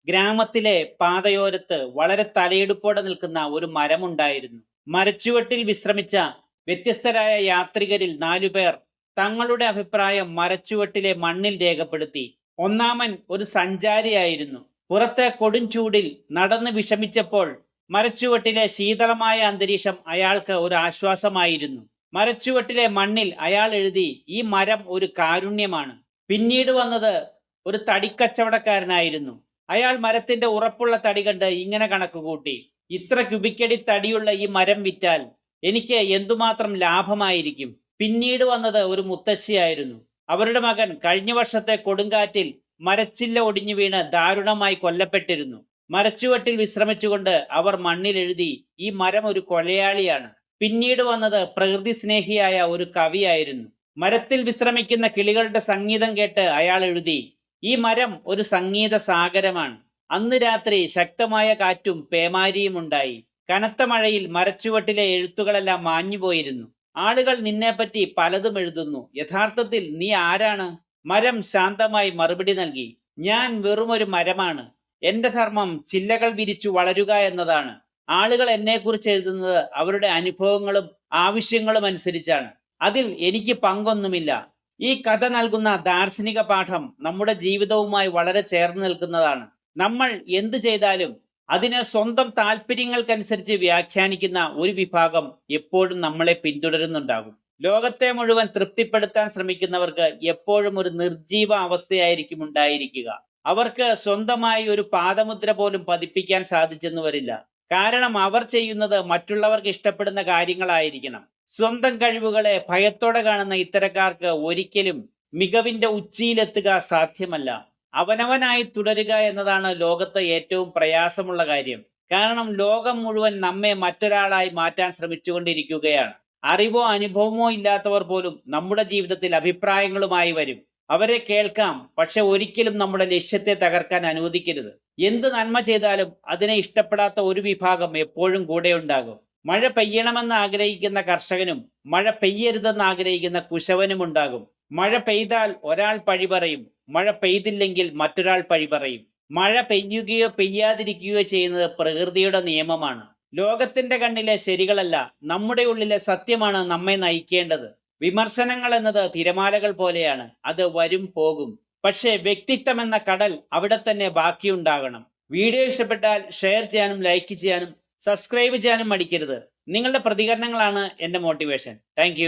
ഗ്രാമത്തിലെ പാതയോരത്ത് വളരെ തലയെടുപ്പോടെ നിൽക്കുന്ന ഒരു മരമുണ്ടായിരുന്നു. മരച്ചുവട്ടിൽ വിശ്രമിച്ച വ്യത്യസ്തരായ യാത്രികരിൽ 4 പേർ തങ്ങളുടെ അഭിപ്രായം മരച്ചുവട്ടിലെ മണ്ണിൽ രേഖപ്പെടുത്തി. ഒന്നാമൻ ഒരു സഞ്ചാരിയായിരുന്നു. പുറത്തെ കൊടും ചൂടിൽ നടന്ന് വിഷമിച്ചപ്പോൾ മരച്ചുവട്ടിലെ ശീതളമായ അന്തരീക്ഷം അയാൾക്ക് ഒരു ആശ്വാസമായിരുന്നു. മരച്ചുവട്ടിലെ മണ്ണിൽ അയാൾ എഴുതി, ഈ മരം ഒരു കാരുണ്യമാണ്. പിന്നീട് വന്നത് ഒരു തടിക്കച്ചവടക്കാരനായിരുന്നു. അയാൾ മരത്തിന്റെ ഉറപ്പുള്ള തടി കണ്ട് ഇങ്ങനെ കണക്കുകൂട്ടി, ഇത്ര ക്യൂബിക്കടി തടിയുള്ള ഈ മരം വിറ്റാൽ എനിക്ക് എന്തുമാത്രം ലാഭമായിരിക്കും. പിന്നീട് വന്നത് ഒരു മുത്തശ്ശിയായിരുന്നു. അവരുടെ മകൻ കഴിഞ്ഞ വർഷത്തെ കൊടുങ്കാറ്റിൽ മരച്ചില്ല ഒടിഞ്ഞു വീണ് ദാരുണമായി കൊല്ലപ്പെട്ടിരുന്നു. മരച്ചുവട്ടിൽ വിശ്രമിച്ചുകൊണ്ട് അവർ മണ്ണിൽ എഴുതി, ഈ മരം ഒരു കൊലയാളിയാണ്. പിന്നീട് വന്നത് പ്രകൃതി സ്നേഹിയായ ഒരു കവിയായിരുന്നു. മരത്തിൽ വിശ്രമിക്കുന്ന കിളികളുടെ സംഗീതം കേട്ട് അയാൾ എഴുതി, ഈ മരം ഒരു സംഗീത സാഗരമാണ്. അന്ന് രാത്രി ശക്തമായ കാറ്റും പേമാരിയും ഉണ്ടായി. കനത്ത മഴയിൽ മരച്ചുവട്ടിലെ എഴുത്തുകളെല്ലാം മാഞ്ഞുപോയിരുന്നു. ആളുകൾ നിന്നെപ്പറ്റി പലതും എഴുതുന്നു. യഥാർത്ഥത്തിൽ നീ ആരാണ്? മരം ശാന്തമായി മറുപടി നൽകി, ഞാൻ വെറുമൊരു മരമാണ്. എന്റെ ധർമ്മം ചില്ലകൾ വിരിച്ചു വളരുക എന്നതാണ്. ആളുകൾ എന്നെക്കുറിച്ച് എഴുതുന്നത് അവരുടെ അനുഭവങ്ങളും ആവശ്യങ്ങളും അനുസരിച്ചാണ്. അതിൽ എനിക്ക് പങ്കൊന്നുമില്ല. ഈ കഥ നൽകുന്ന ദാർശനിക പാഠം നമ്മുടെ ജീവിതവുമായി വളരെ ചേർന്ന് നിൽക്കുന്നതാണ്. നമ്മൾ എന്തു ചെയ്താലും അതിനെ സ്വന്തം താല്പര്യങ്ങൾക്കനുസരിച്ച് വ്യാഖ്യാനിക്കുന്ന ഒരു വിഭാഗം എപ്പോഴും നമ്മളെ പിന്തുടരുന്നുണ്ടാകും. ലോകത്തെ മുഴുവൻ തൃപ്തിപ്പെടുത്താൻ ശ്രമിക്കുന്നവർക്ക് എപ്പോഴും ഒരു നിർജീവ അവസ്ഥയായിരിക്കും ഉണ്ടായിരിക്കുക. അവർക്ക് സ്വന്തമായി ഒരു പാദമുദ്ര പോലും പതിപ്പിക്കാൻ സാധിച്ചെന്നു വരില്ല. കാരണം അവർ ചെയ്യുന്നത് മറ്റുള്ളവർക്ക് ഇഷ്ടപ്പെടുന്ന കാര്യങ്ങളായിരിക്കണം. സ്വന്തം കഴിവുകളെ ഭയത്തോടെ കാണുന്ന ഇത്തരക്കാർക്ക് ഒരിക്കലും മികവിന്റെ ഉച്ചിയിലെത്തുക സാധ്യമല്ല. അവനവനായി തുടരുക എന്നതാണ് ലോകത്ത് ഏറ്റവും പ്രയാസമുള്ള കാര്യം. കാരണം ലോകം മുഴുവൻ നമ്മെ മറ്റൊരാളായി മാറ്റാൻ ശ്രമിച്ചുകൊണ്ടിരിക്കുകയാണ്. അറിവോ അനുഭവമോ ഇല്ലാത്തവർ പോലും നമ്മുടെ ജീവിതത്തിൽ അഭിപ്രായങ്ങളുമായി വരും. അവരെ കേൾക്കാം, പക്ഷെ ഒരിക്കലും നമ്മുടെ ലക്ഷ്യത്തെ തകർക്കാൻ അനുവദിക്കരുത്. എന്ത് നന്മ ചെയ്താലും അതിനെ ഇഷ്ടപ്പെടാത്ത ഒരു വിഭാഗം എപ്പോഴും കൂടെ ഉണ്ടാകും. മഴ പെയ്യണമെന്ന് ആഗ്രഹിക്കുന്ന കർഷകനും മഴ പെയ്യരുതെന്ന് ആഗ്രഹിക്കുന്ന കുശവനും ഉണ്ടാകും. മഴ പെയ്താൽ ഒരാൾ പഴി പറയും, മഴ പെയ്തില്ലെങ്കിൽ മറ്റൊരാൾ പഴി പറയും. മഴ പെയ്യുകയോ പെയ്യാതിരിക്കുകയോ ചെയ്യുന്നത് പ്രകൃതിയുടെ നിയമമാണ്. ലോകത്തിന്റെ കണ്ണിലെ ശരികളല്ല, നമ്മുടെ ഉള്ളിലെ സത്യമാണ് നമ്മെ നയിക്കേണ്ടത്. വിമർശനങ്ങൾ എന്നത് തിരമാലകൾ പോലെയാണ്, അത് വരും പോകും. പക്ഷേ വ്യക്തിത്വം എന്ന കടൽ അവിടെ തന്നെ ബാക്കിയുണ്ടാകണം. വീഡിയോ ഇഷ്ടപ്പെട്ടാൽ ഷെയർ ചെയ്യാനും ലൈക്ക് ചെയ്യാനും സബ്സ്ക്രൈബ് ചെയ്യാനും മടിക്കരുത്. നിങ്ങളുടെ പ്രതികരണങ്ങളാണ് എൻ്റെ മോട്ടിവേഷൻ. താങ്ക്